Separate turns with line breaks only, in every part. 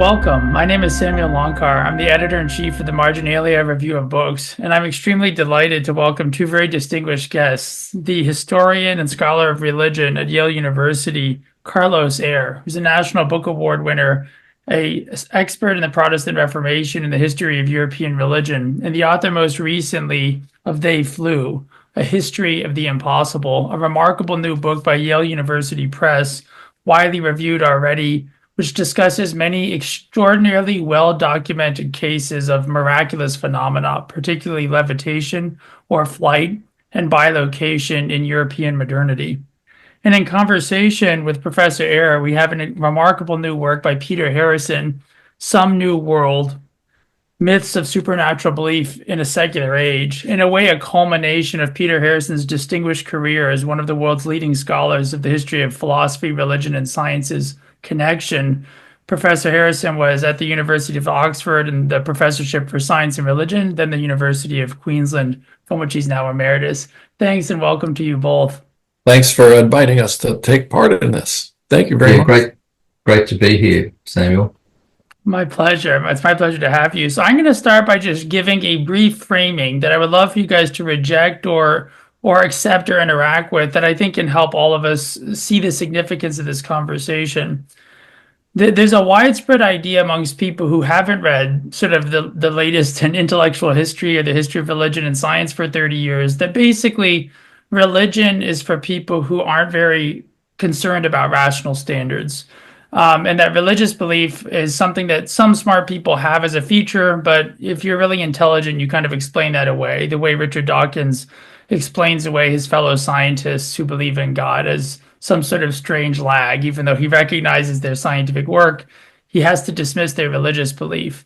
Welcome. My name is Samuel Loncar. I'm the editor-in-chief of the Marginalia Review of Books, and I'm extremely delighted to welcome two very distinguished guests, the historian and scholar of religion at Yale University, Carlos Eire, who's a National Book Award winner, an expert in the Protestant Reformation and the history of European religion, and the author most recently of They Flew, A History of the Impossible, a remarkable new book by Yale University Press, widely reviewed already, which discusses many extraordinarily well-documented cases of miraculous phenomena, particularly levitation or flight and bilocation in European modernity. And in conversation with Professor Eire, we have a remarkable new work by Peter Harrison, Some New World, Myths of Supernatural Belief in a Secular Age, in a way a culmination of Peter Harrison's distinguished career as one of the world's leading scholars of the history of philosophy, religion, and sciences connection. Professor Harrison was at the University of Oxford in the Professorship for Science and Religion, then the University of Queensland, from which he's now Emeritus. Thanks and welcome to you both.
Thanks for inviting us to take part in this. Thank you very much.
Great to be here, Samuel.
My pleasure. It's my pleasure to have you. So I'm going to start by just giving a brief framing that I would love for you guys to reject or accept or interact with that I think can help all of us see the significance of this conversation. There's a widespread idea amongst people who haven't read sort of the latest in intellectual history or the history of religion and science for 30 years that basically religion is for people who aren't very concerned about rational standards. And that religious belief is something that some smart people have as a feature, but if you're really intelligent, you kind of explain that away, the way Richard Dawkins explains away his fellow scientists who believe in God as some sort of strange lag. Even though he recognizes their scientific work, he has to dismiss their religious belief.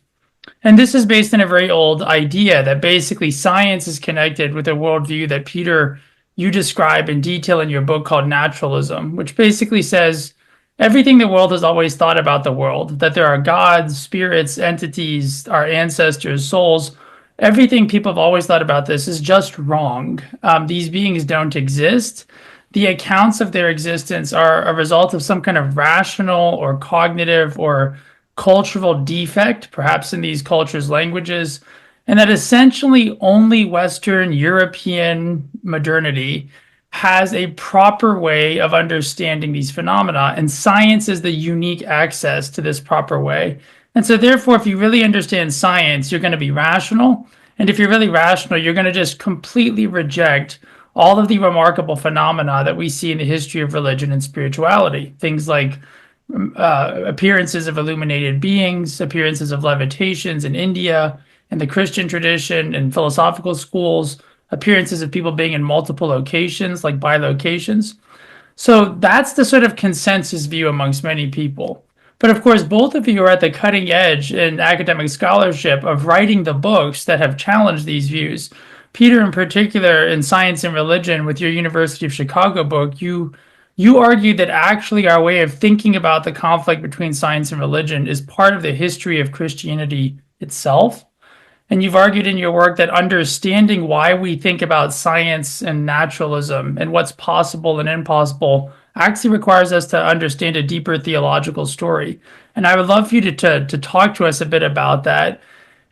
And this is based on a very old idea that basically science is connected with a worldview that Peter, you describe in detail in your book called Naturalism, which basically says everything the world has always thought about the world, that there are gods, spirits, entities, our ancestors, souls, everything people have always thought about this is just wrong. These beings don't exist. The accounts of their existence are a result of some kind of rational or cognitive or cultural defect, perhaps in these cultures' languages, and that essentially only Western European modernity has a proper way of understanding these phenomena, and science is the unique access to this proper way. And so therefore, if you really understand science, you're going to be rational. And if you're really rational, you're going to just completely reject all of the remarkable phenomena that we see in the history of religion and spirituality. Things like appearances of illuminated beings, appearances of levitations in India, and the Christian tradition and philosophical schools, appearances of people being in multiple locations, like bilocations. So that's the sort of consensus view amongst many people. But of course, both of you are at the cutting edge in academic scholarship of writing the books that have challenged these views. Peter, in particular, in Science and Religion, with your University of Chicago book, you argue that actually our way of thinking about the conflict between science and religion is part of the history of Christianity itself. And you've argued in your work that understanding why we think about science and naturalism and what's possible and impossible actually requires us to understand a deeper theological story. And I would love for you to talk to us a bit about that.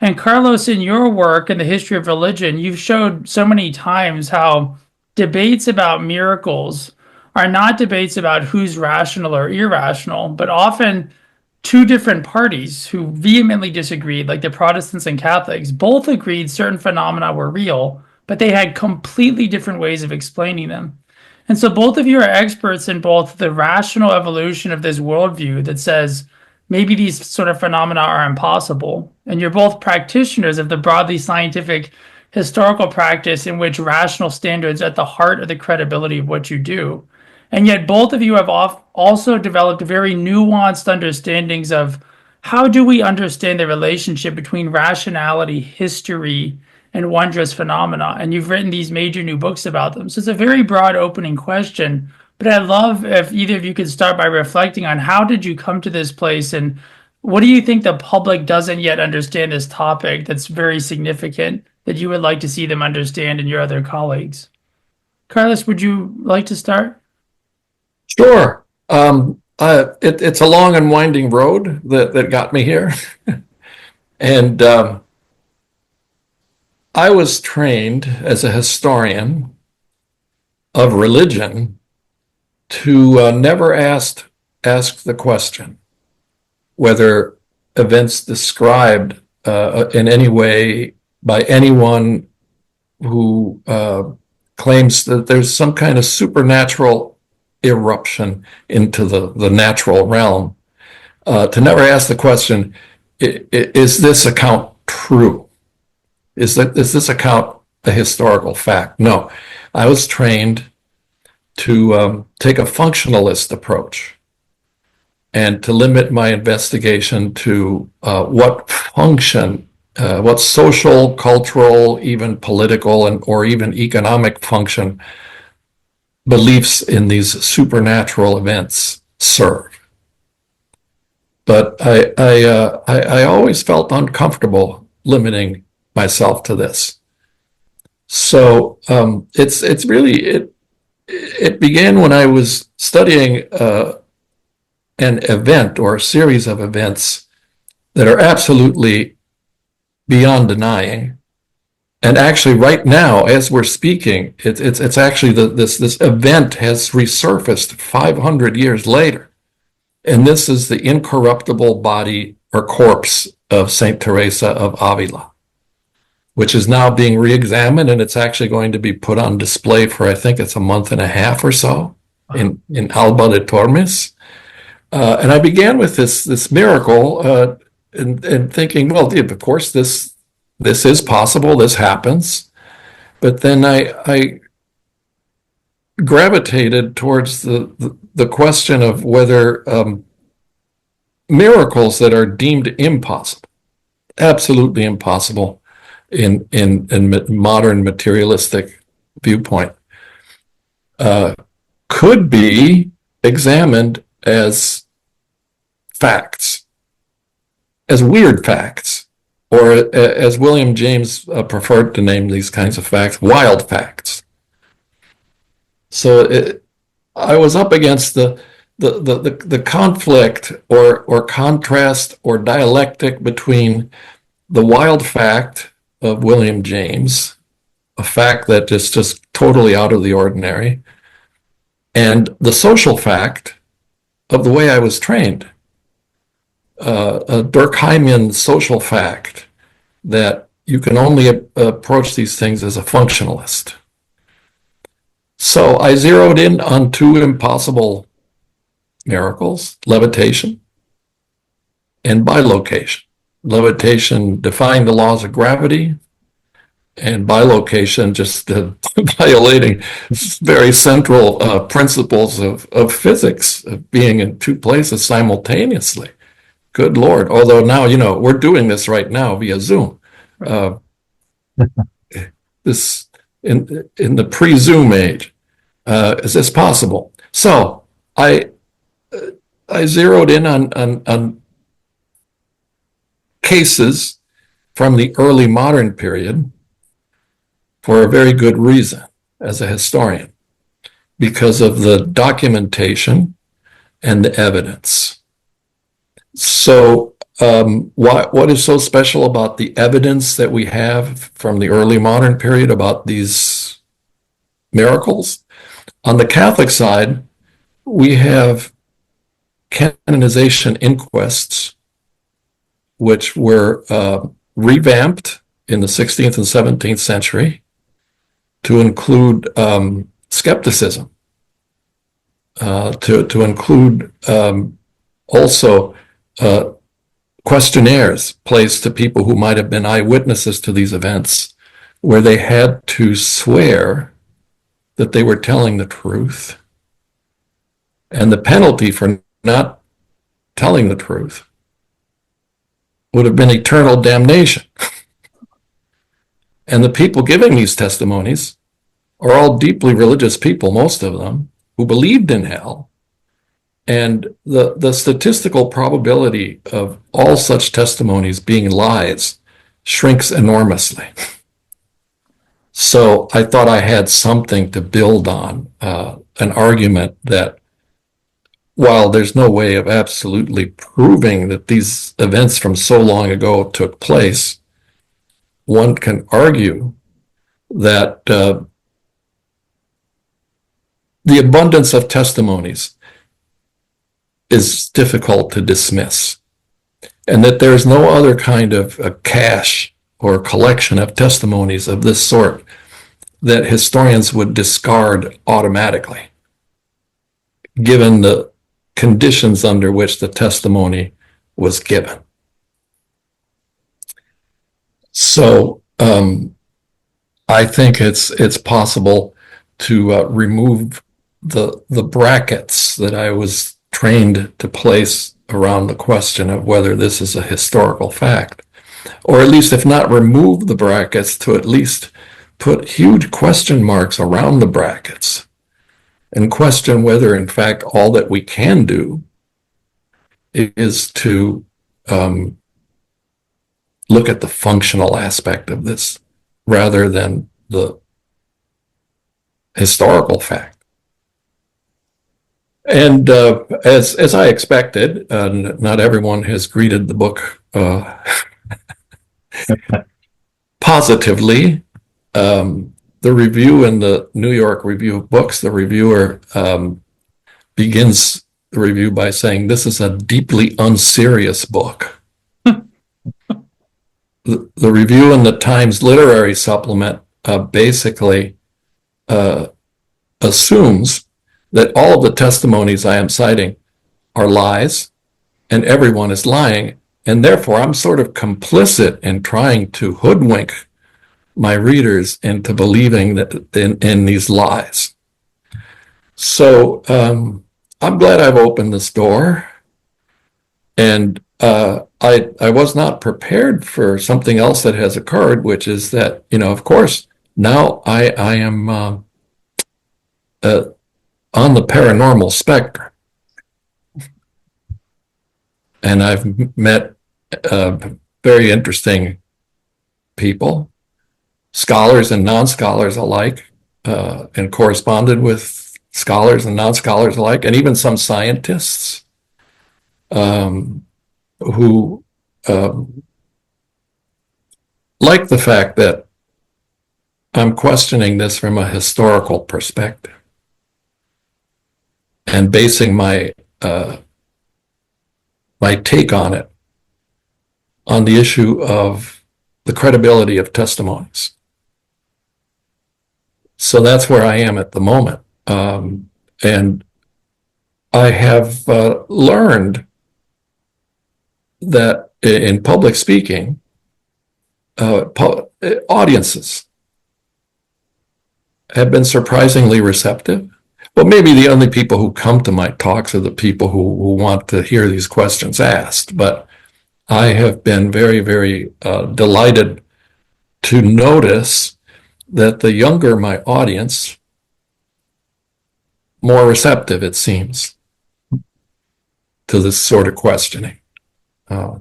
And Carlos, in your work in the history of religion, you've showed so many times how debates about miracles are not debates about who's rational or irrational, but often two different parties who vehemently disagreed, like the Protestants and Catholics, both agreed certain phenomena were real, but they had completely different ways of explaining them. And so both of you are experts in both the rational evolution of this worldview that says maybe these sort of phenomena are impossible, and you're both practitioners of the broadly scientific historical practice in which rational standards are at the heart of the credibility of what you do. And yet both of you have also developed very nuanced understandings of how do we understand the relationship between rationality, history, and wondrous phenomena. And you've written these major new books about them. So it's a very broad opening question, but I'd love if either of you could start by reflecting on how did you come to this place and what do you think the public doesn't yet understand this topic that's very significant that you would like to see them understand and your other colleagues? Carlos, would you like to start?
Sure. it's a long and winding road that got me here. And I was trained as a historian of religion to never ask the question whether events described in any way by anyone who claims that there's some kind of supernatural eruption into the natural realm, to never ask the question, is this account true? Is this account a historical fact? No, I was trained to take a functionalist approach and to limit my investigation to what function, what social, cultural, even political, or even economic function beliefs in these supernatural events serve. But I always felt uncomfortable limiting myself to this. So it's really, it began when I was studying an event or a series of events that are absolutely beyond denying. And actually right now, as we're speaking, it's actually this event has resurfaced 500 years later. And this is the incorruptible body or corpse of Saint Teresa of Avila, which is now being re-examined, and it's actually going to be put on display for, I think it's a month and a half or so in Alba de Tormes. And I began with this miracle and thinking, well, of course, this is possible, this happens. But then I gravitated towards the question of whether miracles that are deemed impossible, absolutely impossible in modern materialistic viewpoint, could be examined as facts, as weird facts, or as William James preferred to name these kinds of facts, wild facts. So I was up against the conflict or contrast or dialectic between the wild fact of William James, a fact that is just totally out of the ordinary, and the social fact of the way I was trained, a Durkheimian social fact that you can only approach these things as a functionalist. So I zeroed in on two impossible miracles: levitation and bilocation. Levitation defying the laws of gravity, and bilocation just violating very central principles of physics, of being in two places simultaneously. Good Lord. Although now, we're doing this right now via Zoom. This in the pre-Zoom age. Is this possible? So I zeroed in on cases from the early modern period for a very good reason as a historian, because of the documentation and the evidence. So what is so special about the evidence that we have from the early modern period about these miracles? On the Catholic side, we have canonization inquests, which were revamped in the 16th and 17th century to include skepticism, to include also questionnaires placed to people who might have been eyewitnesses to these events, where they had to swear that they were telling the truth. And the penalty for not telling the truth would have been eternal damnation. And the people giving these testimonies are all deeply religious people, most of them, who believed in hell. And the statistical probability of all such testimonies being lies shrinks enormously. So I thought I had something to build on, an argument that while there's no way of absolutely proving that these events from so long ago took place, one can argue that the abundance of testimonies is difficult to dismiss, and that there's no other kind of a cache or collection of testimonies of this sort that historians would discard automatically, given the conditions under which the testimony was given. So I think it's possible to remove the brackets that I was trained to place around the question of whether this is a historical fact, or at least, if not remove the brackets, to at least put huge question marks around the brackets and question whether, in fact, all that we can do is to look at the functional aspect of this rather than the historical fact. And as I expected, not everyone has greeted the book positively. The review in the New York Review of Books, the reviewer begins the review by saying, "This is a deeply unserious book." The review in the Times Literary Supplement basically assumes that all of the testimonies I am citing are lies, and everyone is lying, and therefore I'm sort of complicit in trying to hoodwink my readers into believing that in these lies. So I'm glad I've opened this door, and I was not prepared for something else that has occurred, which is that, of course, now I am on the paranormal spectrum, and I've met very interesting people, scholars and non-scholars alike, and corresponded with scholars and non-scholars alike, and even some scientists who like the fact that I'm questioning this from a historical perspective and basing my take on it on the issue of the credibility of testimonies. So that's where I am at the moment. And I have learned that in public speaking, audiences have been surprisingly receptive. Well, maybe the only people who come to my talks are the people who want to hear these questions asked. But I have been very, very delighted to notice that the younger my audience, more receptive it seems to this sort of questioning. I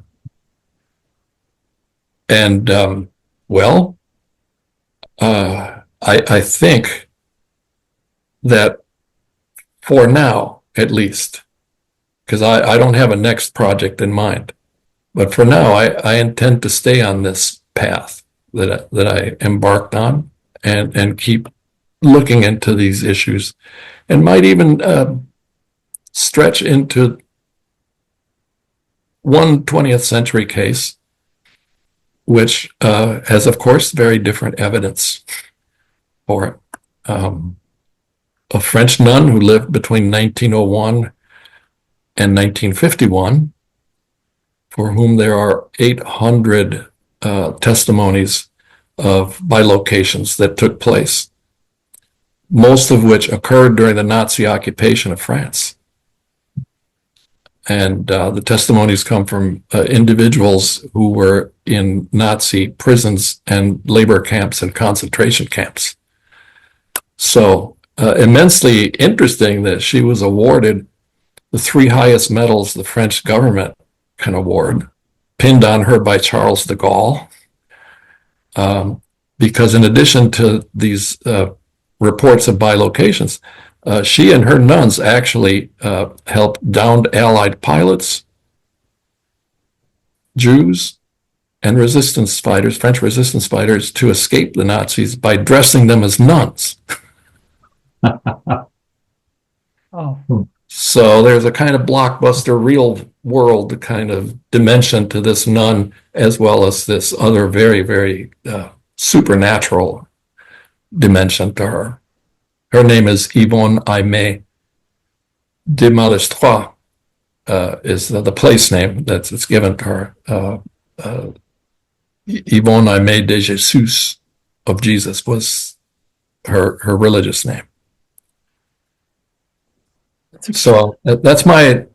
think that for now, at least, because I don't have a next project in mind, but for now, I intend to stay on this path that I embarked on and keep looking into these issues, and might even stretch into one 20th century case, which has, of course, very different evidence for it. A French nun who lived between 1901 and 1951, for whom there are 800 testimonies of bilocations that took place, most of which occurred during the Nazi occupation of France. And the testimonies come from individuals who were in Nazi prisons and labor camps and concentration camps. So immensely interesting that she was awarded the 3 highest medals the French government can award, pinned on her by Charles de Gaulle, because in addition to these reports of bilocations, She and her nuns actually helped downed Allied pilots, Jews, and resistance fighters, French resistance fighters, to escape the Nazis by dressing them as nuns.
Oh,
So there's a kind of blockbuster, real world kind of dimension to this nun, as well as this other very, very supernatural dimension to her. Her name is Yvonne Aimée de Malestroit, is the place name that's given to her. Yvonne Aimée de Jesus, of Jesus, was her religious name. So that's my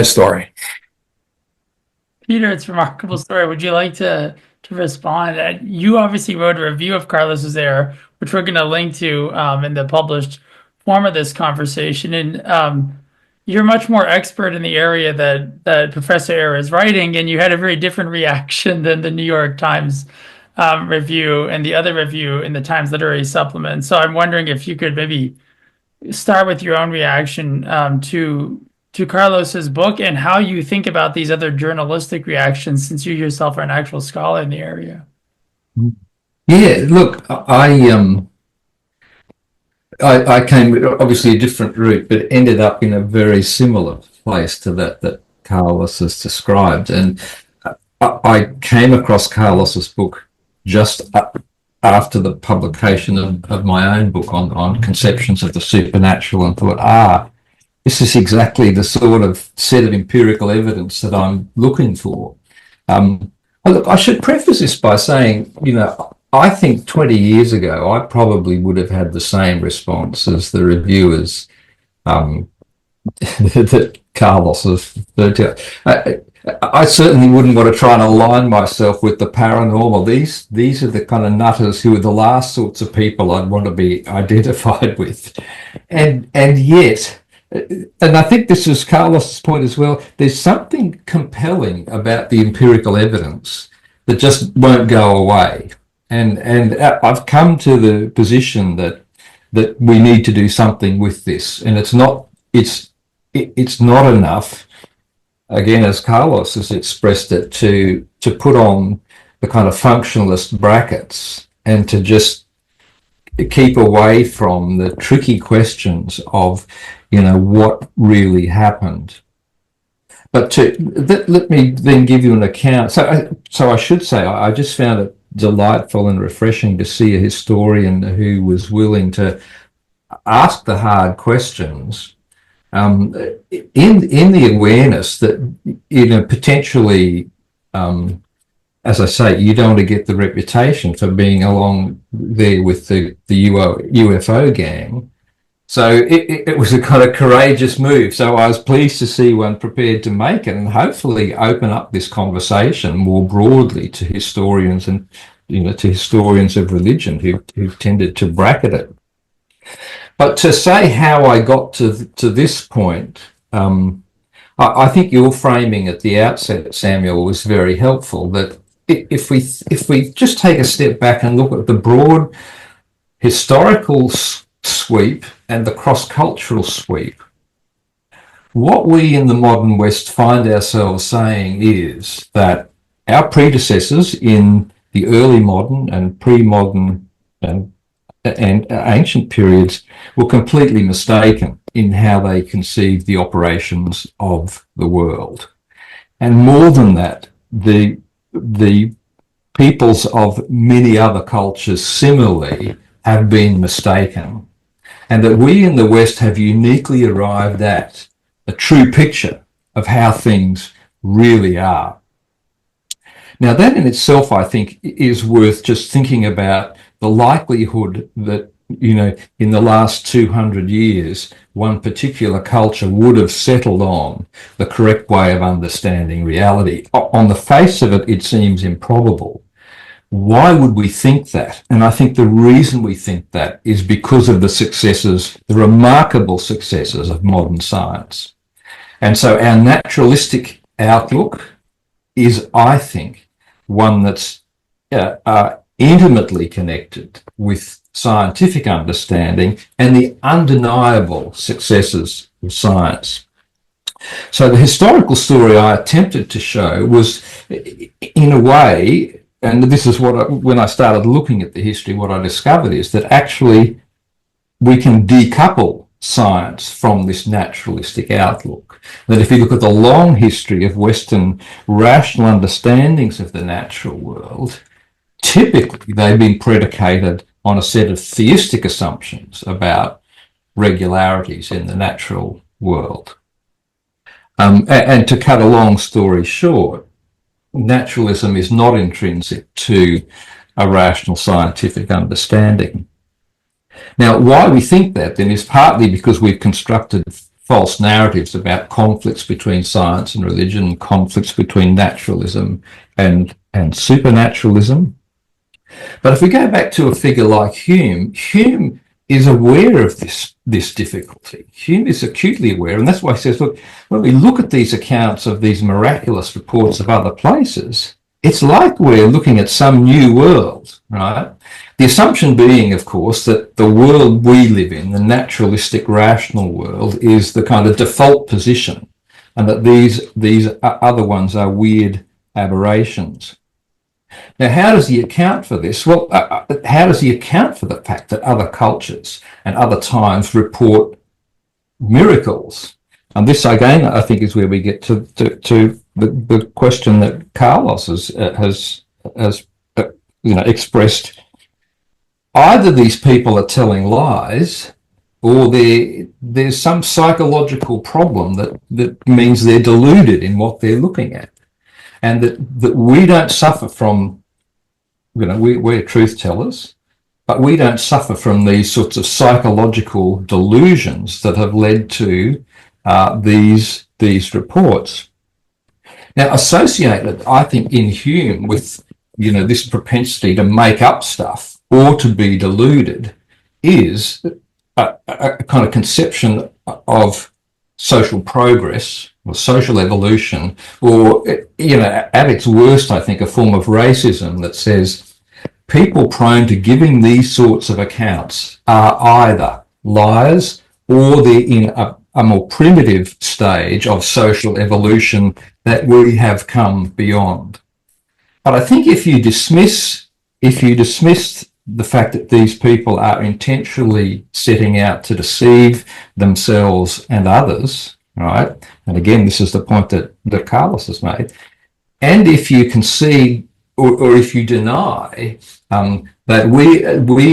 story.
Peter, it's a remarkable story. Would you like to respond? You obviously wrote a review of Carlos's Error, which we're going to link to in the published form of this conversation. And you're much more expert in the area that Professor Eire is writing, and you had a very different reaction than the New York Times review and the other review in the Times Literary Supplement. So I'm wondering if you could maybe start with your own reaction to Carlos's book and how you think about these other journalistic reactions, since you yourself are an actual scholar in the area.
Yeah, look, I came obviously a different route, but ended up in a very similar place to that Carlos has described. And I came across Carlos's book just after the publication of my own book on conceptions of the supernatural, and thought, this is exactly the sort of set of empirical evidence that I'm looking for. Look, I should preface this by saying, I think 20 years ago, I probably would have had the same response as the reviewers that Carlos has referred to. I certainly wouldn't want to try and align myself with the paranormal. These are the kind of nutters who are the last sorts of people I'd want to be identified with. And yet, and I think this is Carlos's point as well, there's something compelling about the empirical evidence that just won't go away. And I've come to the position that we need to do something with this. And it's not enough, again, as Carlos has expressed it, to put on the kind of functionalist brackets and to just keep away from the tricky questions of, what really happened. But let me then give you an account. So I should say, I just found it delightful and refreshing to see a historian who was willing to ask the hard questions, in the awareness that potentially, as I say, you don't want to get the reputation for being along there with the UFO gang. So it was a kind of courageous move. So I was pleased to see one prepared to make it, and hopefully open up this conversation more broadly to historians and to historians of religion who've tended to bracket it. But to say how I got to this point, I think your framing at the outset, Samuel, was very helpful. That if we just take a step back and look at the broad historical sweep and the cross-cultural sweep, what we in the modern West find ourselves saying is that our predecessors in the early modern and pre-modern and ancient periods were completely mistaken in how they conceived the operations of the world. And more than that, the peoples of many other cultures similarly have been mistaken, and that we in the West have uniquely arrived at a true picture of how things really are. Now, that in itself, I think, is worth just thinking about the likelihood that, in the last 200 years, one particular culture would have settled on the correct way of understanding reality. On the face of it, it seems improbable. Why would we think that? And I think the reason we think that is because of the remarkable successes of modern science. And so our naturalistic outlook is, I think, one that's intimately connected with scientific understanding and the undeniable successes of science. So the historical story I attempted to show was, in a way, and this is when I started looking at the history, what I discovered is that actually we can decouple science from this naturalistic outlook. That if you look at the long history of Western rational understandings of the natural world, typically they've been predicated on a set of theistic assumptions about regularities in the natural world. And to cut a long story short, naturalism is not intrinsic to a rational scientific understanding. Now, why we think that then is partly because we've constructed false narratives about conflicts between science and religion, conflicts between naturalism and supernaturalism. But if we go back to a figure like Hume, Hume is aware of this difficulty. Hume is acutely aware, and that's why he says, look, when we look at these accounts of these miraculous reports of other places, it's like we're looking at some new world, right? The assumption being, of course, that the world we live in, the naturalistic, rational world, is the kind of default position, and that these other ones are weird aberrations. Now, how does he account for this? Well, how does he account for the fact that other cultures and other times report miracles? And this, again, I think is where we get to the question that Carlos has expressed. Either these people are telling lies, or there's some psychological problem that means they're deluded in what they're looking at. And that we don't suffer from, we're truth tellers, but we don't suffer from these sorts of psychological delusions that have led to these reports. Now, associated, I think, in Hume with, this propensity to make up stuff or to be deluded is a kind of conception of social progress or social evolution, or, at its worst, I think, a form of racism that says people prone to giving these sorts of accounts are either liars or they're in a more primitive stage of social evolution that we have come beyond. But I think if you dismiss the fact that these people are intentionally setting out to deceive themselves and others, right? And again, this is the point that Carlos has made. And if you concede or if you deny that we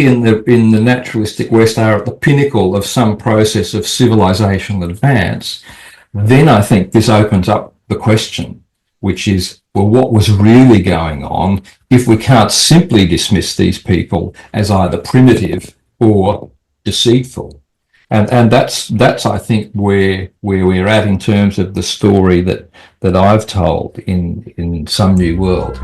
in the naturalistic West are at the pinnacle of some process of civilizational advance, then I think this opens up the question, which is, well, what was really going on if we can't simply dismiss these people as either primitive or deceitful? And that's I think where we're at in terms of the story that I've told in Some New World.